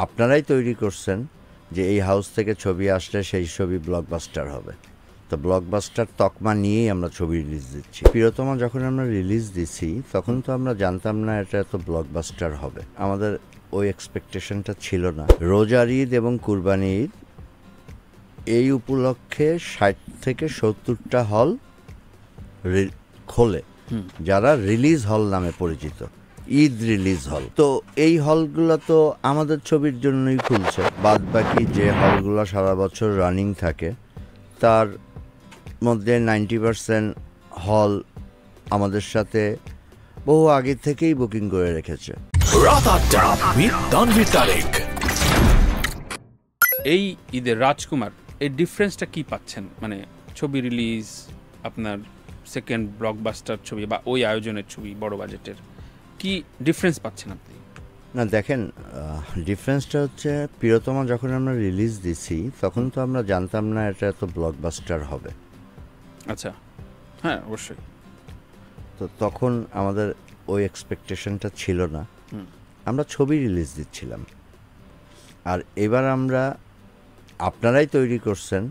আপনারাই তৈরি করছেন যে এই হাউস থেকে ছবি আসলে সেই ছবি ব্লকবাস্টার হবে। তো ব্লকবাস্টার তকমা নিয়েই আমরা ছবি রিলিজ দিচ্ছি। প্রিয়তমা যখন আমরা রিলিজ দিছি তখন তো আমরা জানতাম না এটা এত ব্লকবাস্টার হবে। আমাদের ওই এক্সপেকটেশনটা ছিল না। রোজার ঈদ এবং কুরবানি ঈদ এই উপলক্ষে ৬০ থেকে ৭০টা হল খোলে, যারা রিলিজ হল নামে পরিচিত, ঈদ রিলিজ হল। তো এই হলগুলো তো আমাদের ছবির জন্যই খুলছে। বাদ বাকি যে হলগুলো সারা বছর রানিং থাকে তার মধ্যে 90% হল আমাদের সাথে বহু আগে থেকেই বুকিং করে রেখেছে। এই ঈদের রাজকুমার এই ডিফারেন্সটা কি পাচ্ছেন? মানে ছবি রিলিজ, আপনার সেকেন্ড ব্লকবাস্টার ছবি বা ওই আয়োজনের ছবি বড় বাজেটের, কি ডিফারেন্স পাচ্ছেন আপনি? না দেখেন, ডিফারেন্সটা হচ্ছে প্রিয়তমা যখন আমরা রিলিজ দিছি তখন তো আমরা জানতাম না এটা এত ব্লকবাস্টার হবে। আচ্ছা, হ্যাঁ অবশ্যই। তো তখন আমাদের ওই এক্সপেকটেশনটা ছিল না। আমরা ছবি রিলিজ দিচ্ছিলাম। আর এবার আমরা, আপনারাই তৈরি করছেন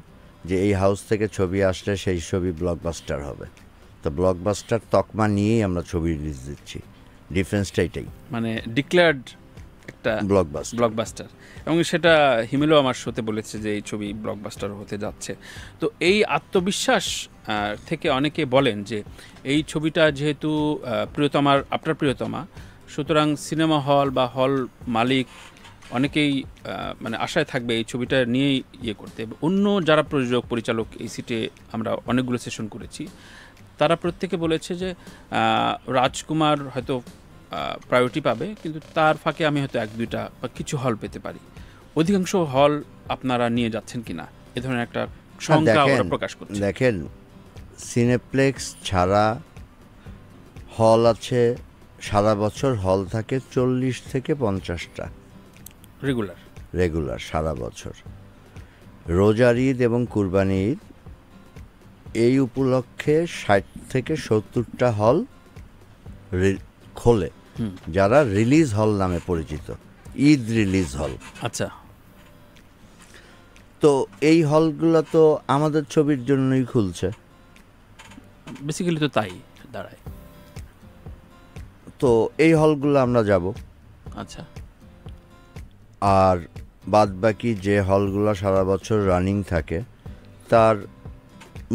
যে এই হাউস থেকে ছবি আসলে সেই ছবি ব্লকবাস্টার হবে। তো ব্লকবাস্টার তকমা নিয়েই আমরা ছবি রিলিজ দিচ্ছি। ডিফারেন্সটা এটাই, মানে ডিক্লেয়ার্ড একটা ব্লকবাস্টার। এবং সেটা হিমেলও আমার শোতে বলেছে যে এই ছবি ব্লকবাস্টার হতে যাচ্ছে। তো এই আত্মবিশ্বাস থেকে অনেকে বলেন যে এই ছবিটা যেহেতু প্রিয়তমার, আপনার প্রিয়তমা, সুতরাং সিনেমা হল বা হল মালিক অনেকেই মানে আশায় থাকবে এই ছবিটা নিয়েই ইয়ে করতে। অন্য যারা প্রযোজক পরিচালক এই সিটে আমরা অনেকগুলো সেশন করেছি, তারা প্রত্যেকে বলেছে যে রাজকুমার হয়তো প্রায়োরিটি পাবে, কিন্তু তার ফাঁকে আমি হয়তো ১-২টা বা কিছু হল পেতে পারি। অধিকাংশ হল আপনারা নিয়ে যাচ্ছেন কিনা এ ধরনের একটা শঙ্কা ওরা প্রকাশ করছে। দেখেন, সিনেপ্লেক্স ছাড়া হল আছে, সারা বছর হল থাকে ৪০ থেকে ৫০টা রেগুলার সারা বছর। রোজার ঈদ এবং কুরবানি ঈদ এই উপলক্ষে ৬০ থেকে ৭০টা হল খোলে, যারা রিলিজ হল নামে পরিচিত, ঈদ রিলিজ হল। আচ্ছা, তো এই হলগুলো তো আমাদের ছবির জন্যই খুলছে, বেসিক্যালি তো তাই দাঁড়ায়। তো এই হলগুলো আমরা যাব। আচ্ছা, আর বাদ বাকি যে হলগুলো সারা বছর রানিং থাকে তার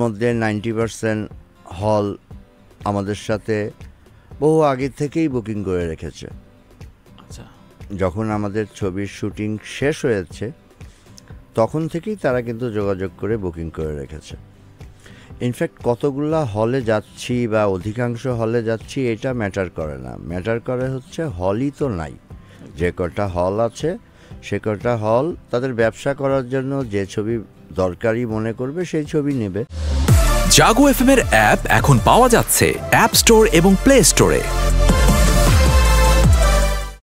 মধ্যে 90% হল আমাদের সাথে বহু আগে থেকেই বুকিং করে রেখেছে। আচ্ছা, যখন আমাদের ছবির শুটিং শেষ হয়েছে তখন থেকেই তারা কিন্তু যোগাযোগ করে বুকিং করে রেখেছে। ইনফ্যাক্ট কতগুলা হলে যাচ্ছি বা অধিকাংশ হলে যাচ্ছি এটা ম্যাটার করে না, ম্যাটার করে হচ্ছে হলই তো নাই। যে কটা হল আছে সে কটা হল তাদের ব্যবসা করার জন্য যে ছবি দরকারি মনে করবে সেই ছবি নেবে। জাগো এফএম এর অ্যাপ এখন পাওয়া যাচ্ছে অ্যাপ স্টোর এবং প্লে স্টোরে।